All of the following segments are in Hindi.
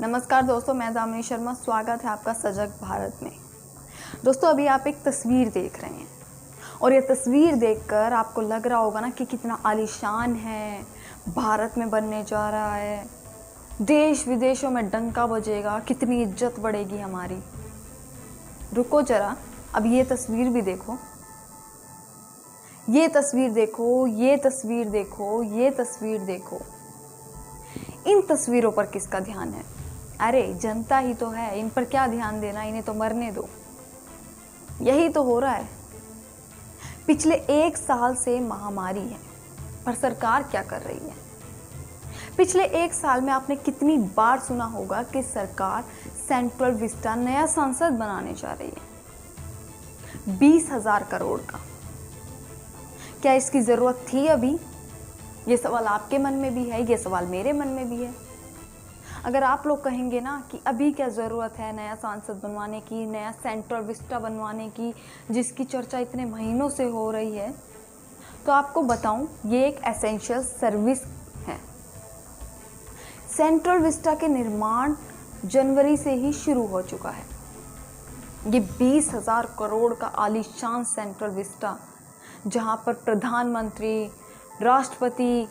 नमस्कार दोस्तों, मैं दामिनी शर्मा। स्वागत है आपका सजग भारत में। दोस्तों, अभी आप एक तस्वीर देख रहे हैं और ये तस्वीर देखकर आपको लग रहा होगा ना कि कितना आलीशान है, भारत में बनने जा रहा है, देश विदेशों में डंका बजेगा, कितनी इज्जत बढ़ेगी हमारी। रुको जरा, अब ये तस्वीर भी देखो, ये तस्वीर देखो, ये तस्वीर देखो, ये तस्वीर देखो। इन तस्वीरों पर किसका ध्यान है? अरे जनता ही तो है, इन पर क्या ध्यान देना, इन्हें तो मरने दो। यही तो हो रहा है। पिछले 1 साल से महामारी है, पर सरकार क्या कर रही है? पिछले 1 साल में आपने कितनी बार सुना होगा कि सरकार सेंट्रल विस्टा नया संसद बनाने जा रही है 20,000 करोड़ का। क्या इसकी जरूरत थी अभी? ये सवाल आपके मन में भी है, ये सवाल मेरे मन में भी है। अगर आप लोग कहेंगे ना कि अभी क्या ज़रूरत है नया सांसद बनवाने की, नया सेंट्रल विस्टा बनवाने की, जिसकी चर्चा इतने महीनों से हो रही है, तो आपको बताऊं, ये एक एसेंशियल सर्विस है। सेंट्रल विस्टा के निर्माण जनवरी से ही शुरू हो चुका है। ये 20,000 करोड़ का आलीशान सेंट्रल विस्टा, जहां पर प्रधानमंत्री, राष्ट्रपति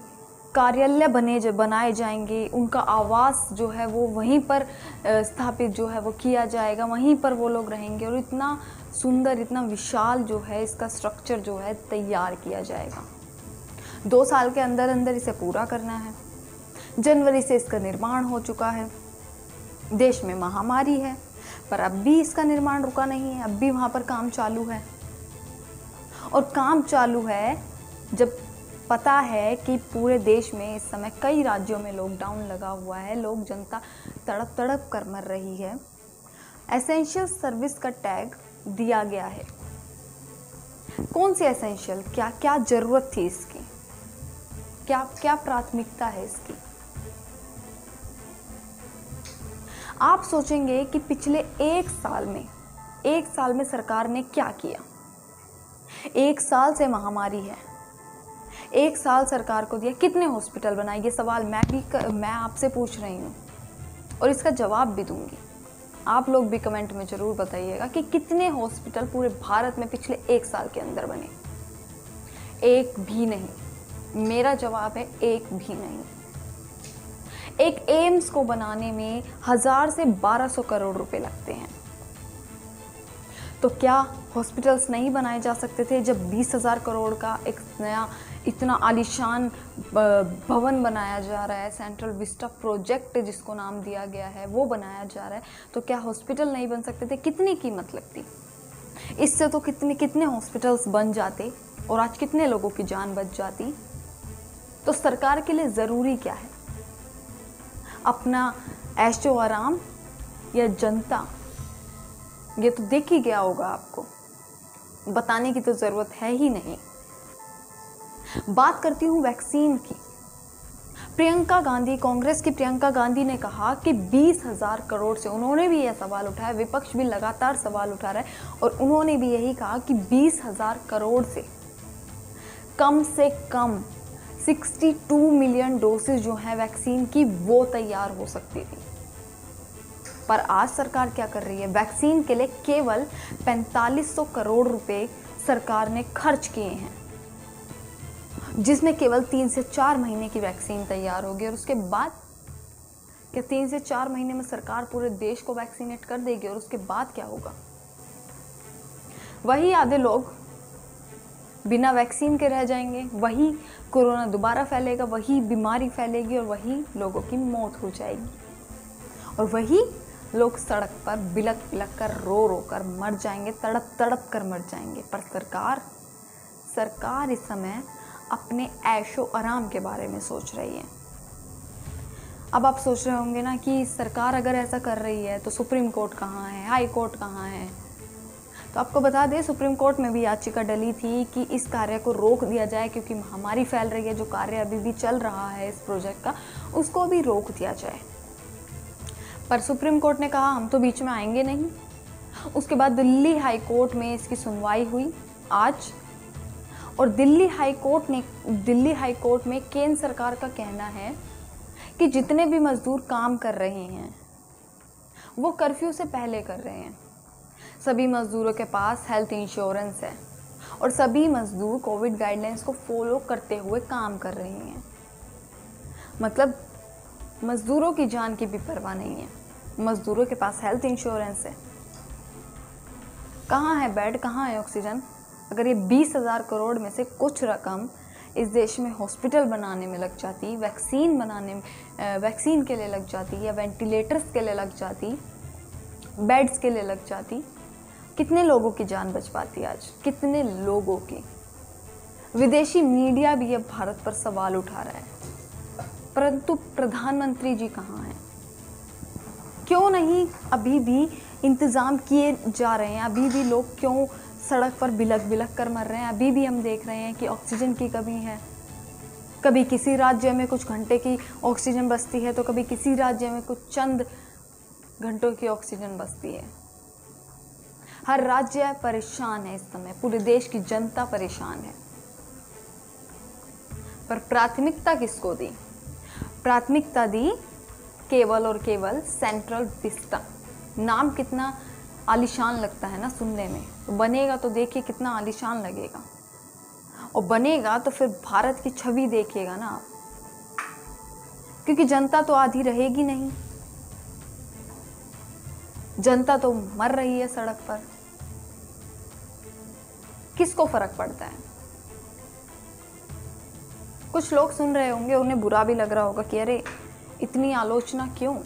कार्यालय बनाए जाएंगे, उनका आवास जो है वो वहीं पर स्थापित जो है वो किया जाएगा, वहीं पर वो लोग रहेंगे और इतना सुंदर, इतना विशाल जो है इसका स्ट्रक्चर जो है तैयार किया जाएगा। 2 साल के अंदर अंदर इसे पूरा करना है। जनवरी से इसका निर्माण हो चुका है। देश में महामारी है, पर अब भी इसका निर्माण रुका नहीं है, अब भी वहाँ पर काम चालू है। और काम चालू है जब पता है कि पूरे देश में इस समय कई राज्यों में लॉकडाउन लगा हुआ है, लोग, जनता तड़प तड़प कर मर रही है। एसेंशियल सर्विस का टैग दिया गया है। कौन सी एसेंशियल? क्या क्या जरूरत थी इसकी? क्या क्या प्राथमिकता है इसकी? आप सोचेंगे कि पिछले 1 साल में सरकार ने क्या किया? 1 साल से महामारी है, 1 साल सरकार को दिया, कितने हॉस्पिटल बनाए? ये सवाल मैं आपसे पूछ रही हूँ और इसका जवाब भी दूंगी। आप लोग भी कमेंट में जरूर बताइएगा कि कितने हॉस्पिटल पूरे भारत में पिछले 1 साल के अंदर बने। एक भी नहीं। मेरा जवाब है एक भी नहीं। एक एम्स को बनाने में 1000 से 1200 करोड़ रुपए लगते हैं। तो क्या हॉस्पिटल्स नहीं बनाए जा सकते थे? जब 20,000 करोड़ का एक नया इतना आलीशान भवन बनाया जा रहा है, सेंट्रल विस्टा प्रोजेक्ट जिसको नाम दिया गया है, वो बनाया जा रहा है, तो क्या हॉस्पिटल नहीं बन सकते थे? कितनी कीमत लगती? इससे तो कितने कितने हॉस्पिटल्स बन जाते और आज कितने लोगों की जान बच जाती। तो सरकार के लिए ज़रूरी क्या है? अपना ऐशो आराम या जनता? ये तो देख ही गया होगा, आपको बताने की तो ज़रूरत है ही नहीं। बात करती हूँ वैक्सीन की। प्रियंका गांधी, कांग्रेस की प्रियंका गांधी ने कहा कि 20,000 करोड़ से, उन्होंने भी यह सवाल उठाया, विपक्ष भी लगातार सवाल उठा रहा है और उन्होंने भी यही कहा कि 20,000 करोड़ से कम 62 मिलियन डोसेज जो है वैक्सीन की, वो तैयार हो सकती थी। पर आज सरकार क्या कर रही है? वैक्सीन के लिए केवल 4500 करोड़ रुपए सरकार ने खर्च किए हैं, जिसमें केवल 3 से 4 महीने की वैक्सीन तैयार होगी। और उसके बाद क्या 3 से 4 महीने में सरकार पूरे देश को वैक्सीनेट कर देगी? और उसके बाद क्या होगा? वही आधे लोग बिना वैक्सीन के रह जाएंगे, वही कोरोना दोबारा फैलेगा, वही बीमारी फैलेगी और वही लोगों की मौत हो जाएगी और वही लोग सड़क पर बिलक बिलक कर, रो रो कर मर जाएंगे, तड़प तड़प कर मर जाएंगे। पर सरकार इस समय अपने ऐशो आराम के बारे में सोच रही है। अब आप सोच रहे होंगे ना कि सरकार अगर ऐसा कर रही है तो सुप्रीम कोर्ट कहाँ है, हाई कोर्ट कहाँ है? तो आपको बता दें, सुप्रीम कोर्ट में भी याचिका डली थी कि इस कार्य को रोक दिया जाए, क्योंकि महामारी फैल रही है। जो कार्य अभी भी चल रहा है इस प्रोजेक्ट का, उसको भी रोक दिया जाए। पर सुप्रीम कोर्ट ने कहा हम तो बीच में आएंगे नहीं। उसके बाद दिल्ली हाई कोर्ट में इसकी सुनवाई हुई आज, और दिल्ली हाई कोर्ट में केंद्र सरकार का कहना है कि जितने भी मजदूर काम कर रहे हैं वो कर्फ्यू से पहले कर रहे हैं। सभी मज़दूरों के पास हेल्थ इंश्योरेंस है और सभी मज़दूर कोविड गाइडलाइंस को फॉलो करते हुए काम कर रहे हैं। मतलब मज़दूरों की जान की भी परवाह नहीं है, मज़दूरों के पास हेल्थ इंश्योरेंस है। कहाँ है बेड, कहाँ है ऑक्सीजन? अगर ये 20,000 करोड़ में से कुछ रकम इस देश में हॉस्पिटल बनाने में लग जाती, वैक्सीन के लिए लग जाती, या वेंटिलेटर्स के लिए लग जाती, बेड्स के लिए लग जाती, कितने लोगों की जान बच पाती आज, कितने लोगों की। विदेशी मीडिया भी अब भारत पर सवाल उठा रहा है, परंतु प्रधानमंत्री जी कहाँ हैं? क्यों नहीं अभी भी इंतज़ाम किए जा रहे हैं? अभी भी लोग क्यों सड़क पर बिलख बिलख कर मर रहे हैं? अभी भी हम देख रहे हैं कि ऑक्सीजन की कमी है। कभी किसी राज्य में कुछ घंटे की ऑक्सीजन बचती है तो कभी किसी राज्य में कुछ चंद घंटों की ऑक्सीजन बचती है। हर राज्य परेशान है इस समय, पूरे देश की जनता परेशान है। पर प्राथमिकता किसको दी? प्राथमिकता दी केवल और केवल सेंट्रल विस्टा। नाम कितना आलीशान लगता है ना सुनने में, तो बनेगा तो देखिए कितना आलीशान लगेगा, और बनेगा तो फिर भारत की छवि देखिएगा ना आप, क्योंकि जनता तो आधी रहेगी नहीं, जनता तो मर रही है सड़क पर। किसको फर्क पड़ता है? कुछ लोग सुन रहे होंगे, उन्हें बुरा भी लग रहा होगा कि अरे इतनी आलोचना क्यों,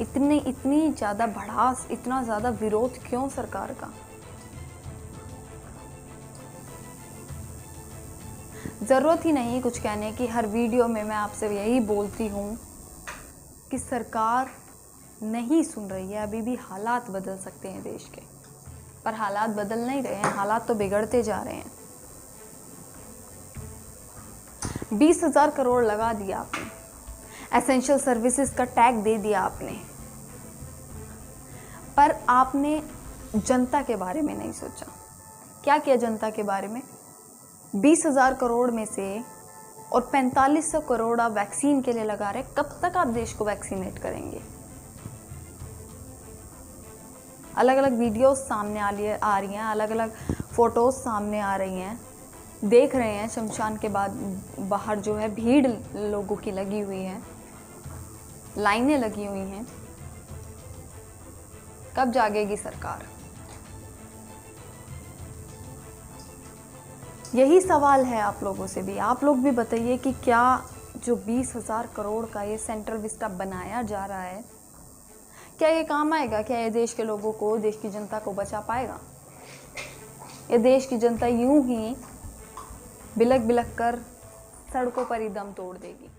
इतनी ज़्यादा भड़ास, इतना ज़्यादा विरोध क्यों सरकार का? ज़रूरत ही नहीं कुछ कहने की। हर वीडियो में मैं आपसे यही बोलती हूँ कि सरकार नहीं सुन रही है। अभी भी हालात बदल सकते हैं देश के, पर हालात बदल नहीं रहे हैं, हालात तो बिगड़ते जा रहे हैं। 20,000 करोड़ लगा दिया आपने, एसेंशियल सर्विसेज का टैग दे दिया आपने, पर आपने जनता के बारे में नहीं सोचा। क्या किया जनता के बारे में? 20,000 करोड़ में से और 4500 करोड़ आप वैक्सीन के लिए लगा रहे। कब तक आप देश को वैक्सीनेट करेंगे? अलग अलग वीडियोस सामने आ रही हैं, अलग अलग फोटोज सामने आ रही हैं, देख रहे हैं शमशान के बाद बाहर जो है भीड़ लोगों की लगी हुई है, लाइनें लगी हुई हैं। कब जागेगी सरकार? यही सवाल है आप लोगों से भी। आप लोग भी बताइए कि क्या जो 20,000 करोड़ का ये सेंट्रल विस्टा बनाया जा रहा है, क्या ये काम आएगा? क्या ये देश के लोगों को, देश की जनता को बचा पाएगा? ये देश की जनता यूं ही बिलख बिलख कर सड़कों पर ही दम तोड़ देगी।